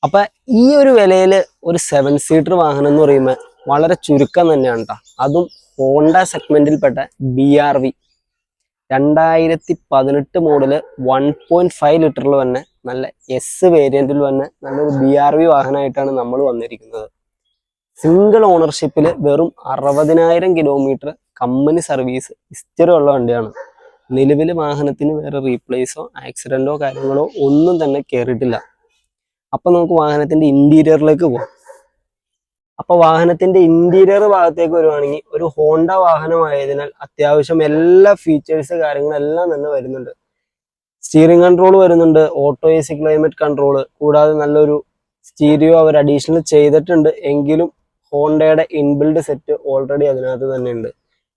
അപ്പൊ ഈ ഒരു വിലയിൽ ഒരു 7 സീറ്റർ വാഹനം എന്ന് പറയുമ്പോൾ വളരെ ചുരുക്കം തന്നെയാണ് കേട്ടോ. അതും ഹോണ്ട സെഗ്മെന്റിൽപ്പെട്ട BRV 2018 മോഡല് 1.5 ലിറ്ററിൽ തന്നെ നല്ല എസ് വേരിയന്റിൽ തന്നെ നല്ലൊരു BRV വാഹനമായിട്ടാണ് നമ്മൾ വന്നിരിക്കുന്നത്. സിംഗിൾ ഓണർഷിപ്പിൽ വെറും 60,000 കിലോമീറ്റർ കമ്പനി സർവീസ് ഹിസ്റ്ററി ഉള്ള വണ്ടിയാണ്. നിലവിൽ വാഹനത്തിന് വേറെ റീപ്ലേസോ ആക്സിഡന്റോ കാര്യങ്ങളോ ഒന്നും തന്നെ കയറിയിട്ടില്ല. അപ്പൊ നമുക്ക് വാഹനത്തിന്റെ ഇന്റീരിയറിലേക്ക് പോകാം. അപ്പൊ വാഹനത്തിന്റെ ഇന്റീരിയർ ഭാഗത്തേക്ക് വരുവാണെങ്കിൽ ഒരു ഹോണ്ട വാഹനമായതിനാൽ അത്യാവശ്യം എല്ലാ ഫീച്ചേഴ്സ് കാര്യങ്ങളെല്ലാം തന്നെ വരുന്നുണ്ട്. സ്റ്റിയറിംഗ് കൺട്രോൾ വരുന്നുണ്ട്, ഓട്ടോ AC ക്ലൈമറ്റ് കൺട്രോള്, കൂടാതെ നല്ലൊരു സ്റ്റീരിയോ അവർ അഡീഷണൽ ചെയ്തിട്ടുണ്ട്. എങ്കിലും ഹോണ്ടയുടെ ഇൻബിൽഡ് സെറ്റ് ഓൾറെഡി അതിനകത്ത് തന്നെ ഉണ്ട്.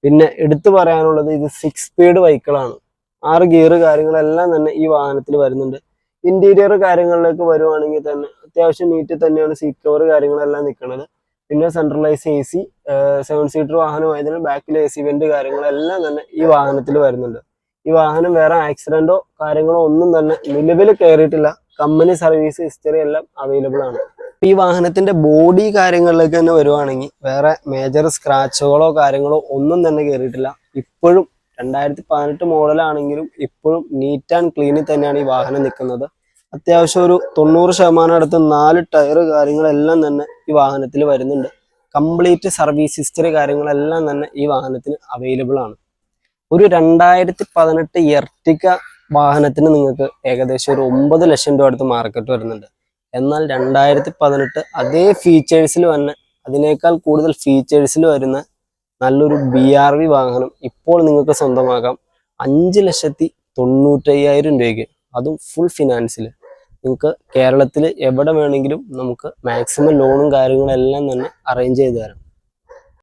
പിന്നെ എടുത്തു പറയാനുള്ളത് ഇത് 6 സ്പീഡ് വെഹിക്കിളാണ്. 6 ഗിയർ കാര്യങ്ങളെല്ലാം തന്നെ ഈ വാഹനത്തിൽ വരുന്നുണ്ട്. ഇന്റീരിയർ കാര്യങ്ങളിലേക്ക് വരുവാണെങ്കിൽ തന്നെ അത്യാവശ്യം നീറ്റിൽ തന്നെയാണ് സീറ്റ് കവർ കാര്യങ്ങളെല്ലാം നിൽക്കുന്നത്. പിന്നെ സെൻട്രലൈസ് AC 7 സീറ്റർ വാഹനമായതിനാൽ ബാക്കിൽ AC വെന്റ് കാര്യങ്ങളെല്ലാം തന്നെ ഈ വാഹനത്തിൽ വരുന്നുണ്ട്. ഈ വാഹനം വേറെ ആക്സിഡന്റോ കാര്യങ്ങളോ ഒന്നും തന്നെ നിലവിൽ കയറിയിട്ടില്ല. കമ്പനി സർവീസ് ഹിസ്റ്ററി എല്ലാം അവൈലബിൾ ആണ്. ഈ വാഹനത്തിന്റെ ബോഡി കാര്യങ്ങളിലേക്ക് തന്നെ വരുവാണെങ്കിൽ വേറെ മേജർ സ്ക്രാച്ചുകളോ കാര്യങ്ങളോ ഒന്നും തന്നെ കയറിയിട്ടില്ല. ഇപ്പോഴും 2018 മോഡലാണെങ്കിലും ഇപ്പോഴും നീറ്റ് ആൻഡ് ക്ലീനിൽ തന്നെയാണ് ഈ വാഹനം നിൽക്കുന്നത്. അത്യാവശ്യം ഒരു 90% അടുത്ത് 4 ടയർ കാര്യങ്ങളെല്ലാം തന്നെ ഈ വാഹനത്തിൽ വരുന്നുണ്ട്. കംപ്ലീറ്റ് സർവീസ് ഹിസ്റ്ററി കാര്യങ്ങളെല്ലാം തന്നെ ഈ വാഹനത്തിന് അവൈലബിൾ ആണ്. ഒരു 2018 എർട്ടിക വാഹനത്തിന് നിങ്ങൾക്ക് ഏകദേശം ഒരു 9 ലക്ഷം രൂപ അടുത്ത് മാർക്കറ്റ് വരുന്നുണ്ട്. എന്നാൽ 2018 അതേ ഫീച്ചേഴ്സിൽ വന്ന് അതിനേക്കാൾ കൂടുതൽ ഫീച്ചേഴ്സിൽ വരുന്ന നല്ലൊരു BRV വാഹനം ഇപ്പോൾ നിങ്ങൾക്ക് സ്വന്തമാക്കാം 5,95,000 രൂപയ്ക്ക്. അതും ഫുൾ ഫിനാൻസിൽ. നിങ്ങൾക്ക് കേരളത്തിൽ എവിടെ വേണമെങ്കിലും നമുക്ക് മാക്സിമം ലോണും കാര്യങ്ങളെല്ലാം തന്നെ അറേഞ്ച് ചെയ്ത് തരാം.